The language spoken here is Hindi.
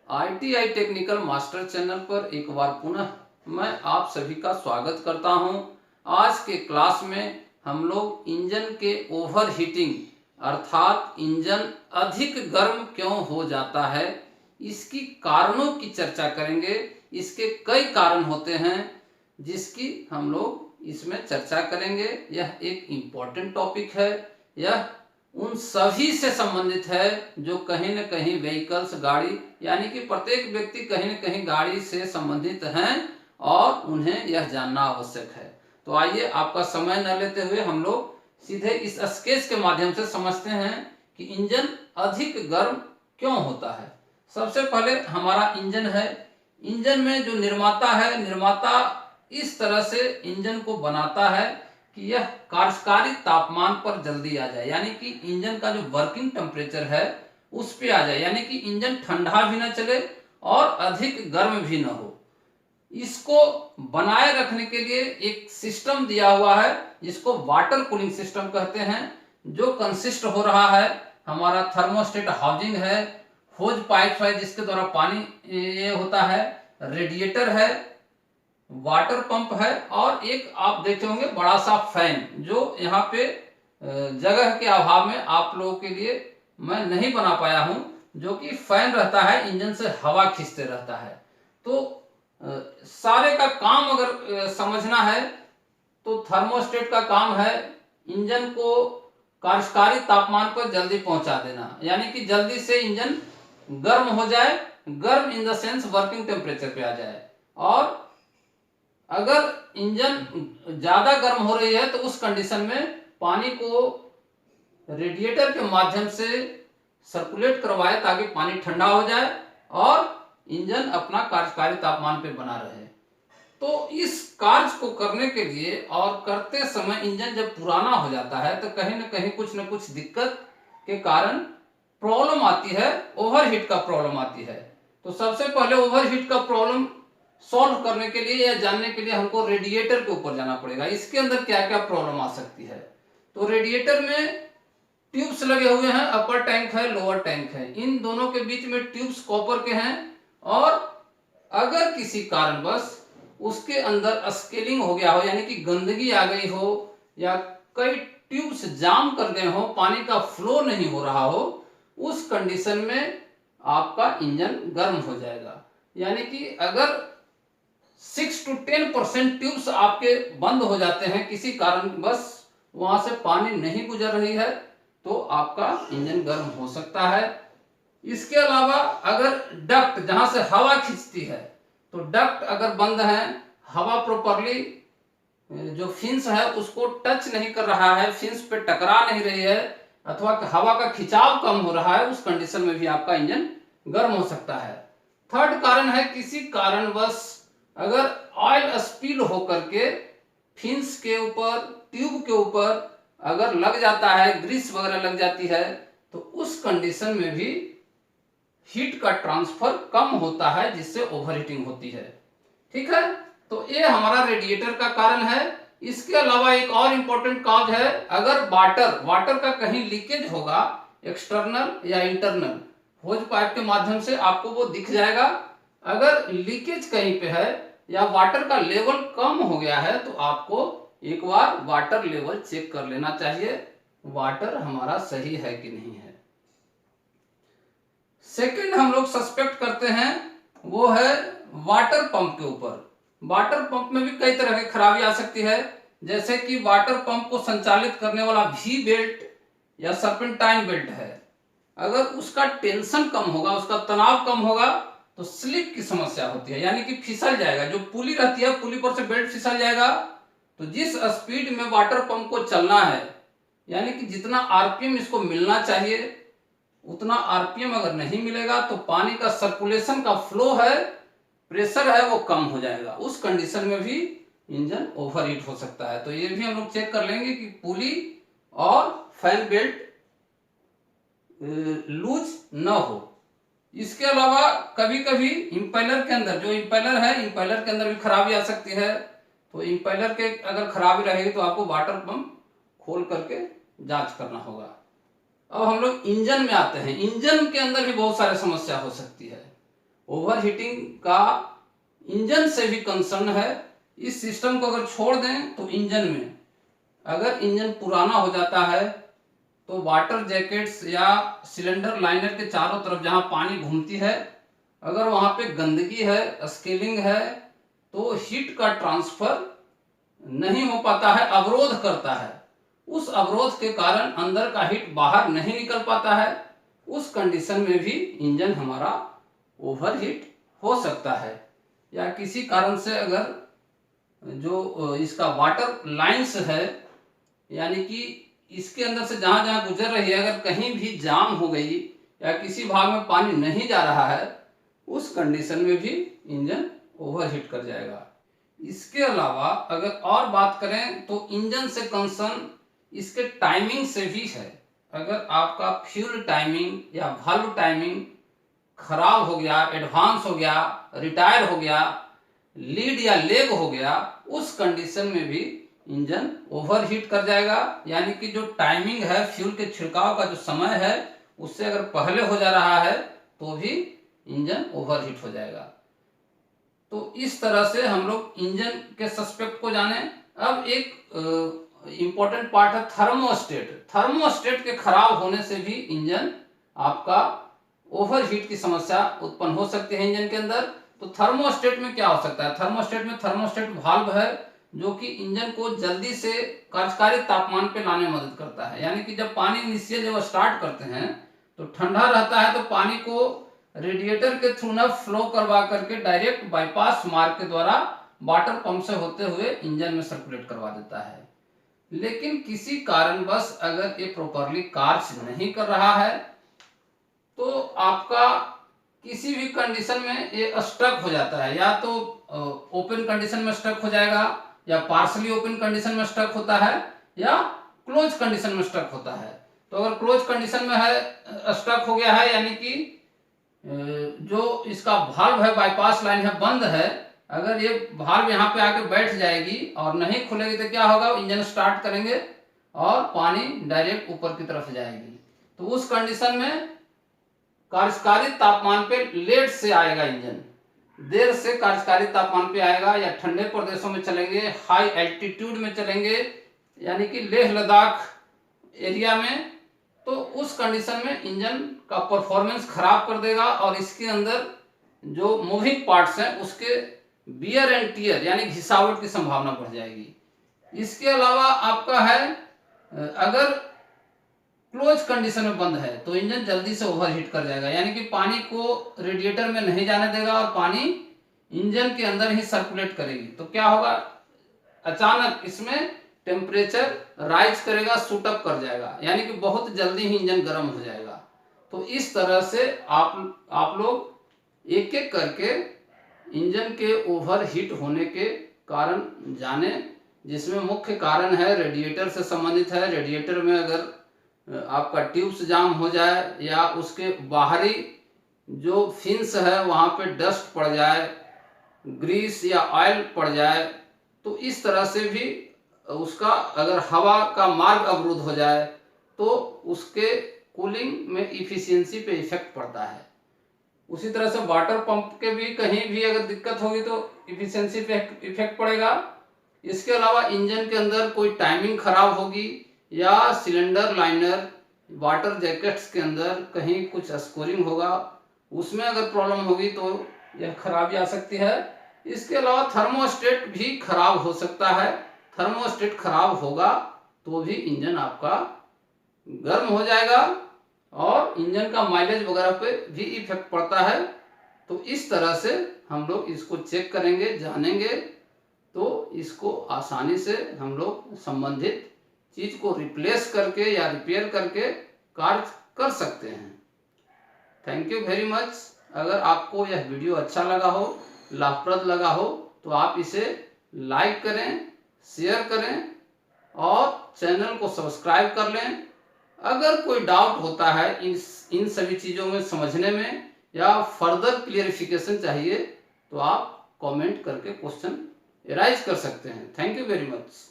ITI टेक्निकल मास्टर चैनल पर एक बार पुनः मैं आप सभी का स्वागत करता हूं। आज के क्लास में हम लोग इंजन के ओवर हीटिंग अर्थात इंजन अधिक गर्म क्यों हो जाता है, इसकी कारणों की चर्चा करेंगे। इसके कई कारण होते हैं जिसकी हम लोग इसमें चर्चा करेंगे। यह एक इम्पोर्टेंट टॉपिक है। यह उन सभी से संबंधित है जो कहीं न कहीं व्हीकल्स गाड़ी यानी कि प्रत्येक व्यक्ति कहीं न कहीं गाड़ी से संबंधित हैं और उन्हें यह जानना आवश्यक है। तो आइए आपका समय न लेते हुए हम लोग सीधे इस स्केच के माध्यम से समझते हैं कि इंजन अधिक गर्म क्यों होता है। सबसे पहले हमारा इंजन है। इंजन में जो निर्माता है, निर्माता इस तरह से इंजन को बनाता है कि यह कार्यकारी तापमान पर जल्दी आ जाए, यानी कि इंजन का जो वर्किंग टेम्परेचर है उस पे आ जाए, यानी कि इंजन ठंडा भी ना चले और अधिक गर्म भी ना हो। इसको बनाए रखने के लिए एक सिस्टम दिया हुआ है जिसको वाटर कूलिंग सिस्टम कहते हैं, जो कंसिस्ट हो रहा है हमारा थर्मोस्टेट हाउसिंग है, होज पाइप है जिसके द्वारा पानी ये होता है, रेडिएटर है, वाटर पंप है और एक आप देखे होंगे बड़ा सा फैन, जो यहाँ पे जगह के अभाव में आप लोगों के लिए मैं नहीं बना पाया हूं, जो कि फैन रहता है, इंजन से हवा खींचते रहता है। तो सारे का काम अगर समझना है तो थर्मोस्टेट का काम है इंजन को कार्यकारी तापमान पर जल्दी पहुंचा देना, यानी कि जल्दी से इंजन गर्म हो जाए, गर्म in the sense working temperature पे आ जाए। और अगर इंजन ज्यादा गर्म हो रही है तो उस कंडीशन में पानी को रेडिएटर के माध्यम से सर्कुलेट करवाए ताकि पानी ठंडा हो जाए और इंजन अपना कार्यकारी तापमान पे बना रहे। तो इस कार्य को करने के लिए और करते समय इंजन जब पुराना हो जाता है तो कहीं ना कहीं कुछ न कुछ दिक्कत के कारण प्रॉब्लम आती है, ओवरहीट का प्रॉब्लम आती है। तो सबसे पहले ओवरहीट का प्रॉब्लम सॉल्व करने के लिए या जानने के लिए हमको रेडिएटर के ऊपर जाना पड़ेगा। इसके अंदर क्या क्या प्रॉब्लम आ सकती है। तो रेडिएटर में ट्यूब्स लगे हुए हैं, अपर टैंक है, लोअर टैंक है। इन दोनों के बीच में ट्यूब्स कॉपर के हैं और अगर किसी कारणवश उसके अंदर स्केलिंग हो गया हो, यानी कि गंदगी आ गई हो या कई ट्यूब्स जाम कर गए हो, पानी का फ्लो नहीं हो रहा हो, उस कंडीशन में आपका इंजन गर्म हो जाएगा। यानी कि अगर 6 to 10% ट्यूब्स आपके बंद हो जाते हैं, किसी कारणवश वहां से पानी नहीं गुजर रही है, तो आपका इंजन गर्म हो सकता है। इसके अलावा अगर डक्ट जहां से हवा खींचती है, तो डक्ट अगर बंद है, हवा प्रॉपरली जो फिन्स है उसको टच नहीं कर रहा है, फिन्स पे टकरा नहीं रही है, अथवा हवा का खिंचाव कम हो रहा है, उस कंडीशन में भी आपका इंजन गर्म हो सकता है। थर्ड कारण है किसी कारणवश अगर ऑयल स्पिल होकर के फिन्स के ऊपर, ट्यूब के ऊपर अगर लग जाता है, ग्रीस वगैरह लग जाती है, तो उस कंडीशन में भी हीट का ट्रांसफर कम होता है जिससे ओवरहीटिंग होती है। ठीक है, तो ये हमारा रेडिएटर का कारण है। इसके अलावा एक और इंपॉर्टेंट कॉज है, अगर वाटर का कहीं लीकेज होगा, एक्सटर्नल या इंटरनल, होज पाइप के माध्यम से आपको वो दिख जाएगा। अगर लीकेज कहीं पे है या वाटर का लेवल कम हो गया है तो आपको एक बार वाटर लेवल चेक कर लेना चाहिए, वाटर हमारा सही है कि नहीं है। सेकंड हम लोग सस्पेक्ट करते हैं वो है वाटर पंप के ऊपर। वाटर पंप में भी कई तरह की खराबी आ सकती है, जैसे कि वाटर पंप को संचालित करने वाला वी बेल्ट या सर्पेंटाइन बेल्ट है, अगर उसका टेंशन कम होगा, उसका तनाव कम होगा, तो स्लिप की समस्या होती है, यानी कि फिसल जाएगा। जो पुली रहती है, पुली पर से बेल्ट फिसल जाएगा। तो जिस स्पीड में वाटर पंप को चलना है, यानी कि जितना आरपीएम इसको मिलना चाहिए, उतना आरपीएम अगर नहीं मिलेगा तो पानी का सर्कुलेशन का फ्लो है, प्रेशर है, वो कम हो जाएगा। उस कंडीशन में भी इंजन ओवरहीट हो सकता है। तो ये भी हम लोग चेक कर लेंगे कि पुली और फैन बेल्ट लूज न हो। इसके अलावा कभी कभी इंपेलर के अंदर, जो इंपेलर है, इंपेलर के अंदर भी खराबी आ सकती है। तो इंपेलर के अगर खराबी रहेगी तो आपको वाटर पंप खोल करके जांच करना होगा। अब हम लोग इंजन में आते हैं। इंजन के अंदर भी बहुत सारी समस्या हो सकती है। ओवरहीटिंग का इंजन से भी कंसर्न है। इस सिस्टम को अगर छोड़ दें तो इंजन में, अगर इंजन पुराना हो जाता है तो वाटर जैकेट्स या सिलेंडर लाइनर के चारों तरफ जहां पानी घूमती है, अगर वहां पे गंदगी है, स्केलिंग है, तो हीट का ट्रांसफर नहीं हो पाता है, अवरोध करता है। उस अवरोध के कारण अंदर का हीट बाहर नहीं निकल पाता है। उस कंडीशन में भी इंजन हमारा ओवरहीट हो सकता है। या किसी कारण से अगर जो इसका वाटर लाइंस है, यानी कि इसके अंदर से जहां जहां गुजर रही है, अगर कहीं भी जाम हो गई या किसी भाग में पानी नहीं जा रहा है, उस कंडीशन में भी इंजन ओवरहीट कर जाएगा। इसके अलावा अगर और बात करें तो इंजन से कंसर्न इसके टाइमिंग से भी है। अगर आपका फ्यूल टाइमिंग या वाल्व टाइमिंग खराब हो गया, एडवांस हो गया, रिटायर हो गया, लीड या लेग हो गया, उस कंडीशन में भी इंजन ओवरहीट कर जाएगा। यानी कि जो टाइमिंग है, फ्यूल के छिड़काव का जो समय है, उससे अगर पहले हो जा रहा है तो भी इंजन ओवरहीट हो जाएगा। तो इस तरह से हम लोग इंजन के सस्पेक्ट को जाने। अब एक इंपॉर्टेंट पार्ट है थर्मोस्टेट। थर्मोस्टेट के खराब होने से भी इंजन आपका ओवरहीट की समस्या उत्पन्न हो सकती है इंजन के अंदर। तो थर्मोस्टेट में क्या हो सकता है? थर्मोस्टेट में थर्मोस्टेट वाल्व है जो कि इंजन को जल्दी से कार्यकारी तापमान पे लाने में मदद करता है। यानी कि जब पानी इनिशियल जब स्टार्ट करते हैं तो ठंडा रहता है, तो पानी को रेडिएटर के थ्रू न फ्लो करवा करके डायरेक्ट बाईपास मार्ग के द्वारा वाटर पंप से होते हुए इंजन में सर्कुलेट करवा देता है। लेकिन किसी कारणवश अगर ये प्रॉपरली कार्य नहीं कर रहा है तो आपका किसी भी कंडीशन में ये स्टक हो जाता है। या तो ओपन कंडीशन में स्टक हो जाएगा, या पार्शली ओपन कंडीशन में स्टक होता है, या क्लोज कंडीशन में स्टक होता है। तो अगर क्लोज कंडीशन में है, स्टक हो गया है, यानी कि जो इसका वाल्व है, बाईपास लाइन है, बंद है, अगर ये वाल्व यहाँ पे आके बैठ जाएगी और नहीं खुलेगी तो क्या होगा? इंजन स्टार्ट करेंगे और पानी डायरेक्ट ऊपर की तरफ जाएगी। तो उस कंडीशन में कार्यकारी तापमान पे लेट से आएगा इंजन, देर से कार्यकारी तापमान पे आएगा। या ठंडे प्रदेशों में चलेंगे, हाई एल्टीट्यूड में चलेंगे, यानी कि लेह लद्दाख एरिया में, तो उस कंडीशन में इंजन का परफॉर्मेंस खराब कर देगा और इसके अंदर जो मूविंग पार्ट्स हैं उसके बियर एंड टियर यानी घिसावट की संभावना बढ़ जाएगी। इसके अलावा आपका है, अगर क्लोज कंडीशन में बंद है तो इंजन जल्दी से ओवरहीट कर जाएगा, यानी कि पानी को रेडिएटर में नहीं जाने देगा और पानी इंजन के अंदर ही सर्कुलेट करेगी। तो क्या होगा? अचानक इसमें टेम्परेचर राइज करेगा, शूटअप कर जाएगा, यानी कि बहुत जल्दी ही इंजन गर्म हो जाएगा। तो इस तरह से आप लोग एक एक करके इंजन के ओवरहीट होने के कारण जाने, जिसमें मुख्य कारण है रेडिएटर से संबंधित है। रेडिएटर में अगर आपका ट्यूब्स जाम हो जाए या उसके बाहरी जो फिन्स है वहाँ पे डस्ट पड़ जाए, ग्रीस या ऑयल पड़ जाए, तो इस तरह से भी उसका अगर हवा का मार्ग अवरुद्ध हो जाए तो उसके कूलिंग में इफिशियंसी पे इफेक्ट पड़ता है। उसी तरह से वाटर पंप के भी कहीं भी अगर दिक्कत होगी तो इफिशियंसी पे इफेक्ट पड़ेगा। इसके अलावा इंजन के अंदर कोई टाइमिंग खराब होगी या सिलेंडर लाइनर, वाटर जैकेट्स के अंदर कहीं कुछ स्कोरिंग होगा, उसमें अगर प्रॉब्लम होगी तो यह खराबी आ सकती है। इसके अलावा थर्मोस्टेट भी खराब हो सकता है। थर्मोस्टेट खराब होगा तो भी इंजन आपका गर्म हो जाएगा और इंजन का माइलेज वगैरह पे भी इफेक्ट पड़ता है। तो इस तरह से हम लोग इसको चेक करेंगे, जानेंगे, तो इसको आसानी से हम लोग संबंधित चीज को रिप्लेस करके या रिपेयर करके कार्य कर सकते हैं। Thank you very much. अगर आपको यह वीडियो अच्छा लगा हो, लाभप्रद लगा हो, तो आप इसे लाइक करें, शेयर करें और चैनल को सब्सक्राइब कर लें। अगर कोई डाउट होता है इन सभी चीज़ों में समझने में या फर्दर क्लियरिफिकेशन चाहिए तो आप कमेंट करके क्वेश्चन एराइज कर सकते हैं। Thank you very much.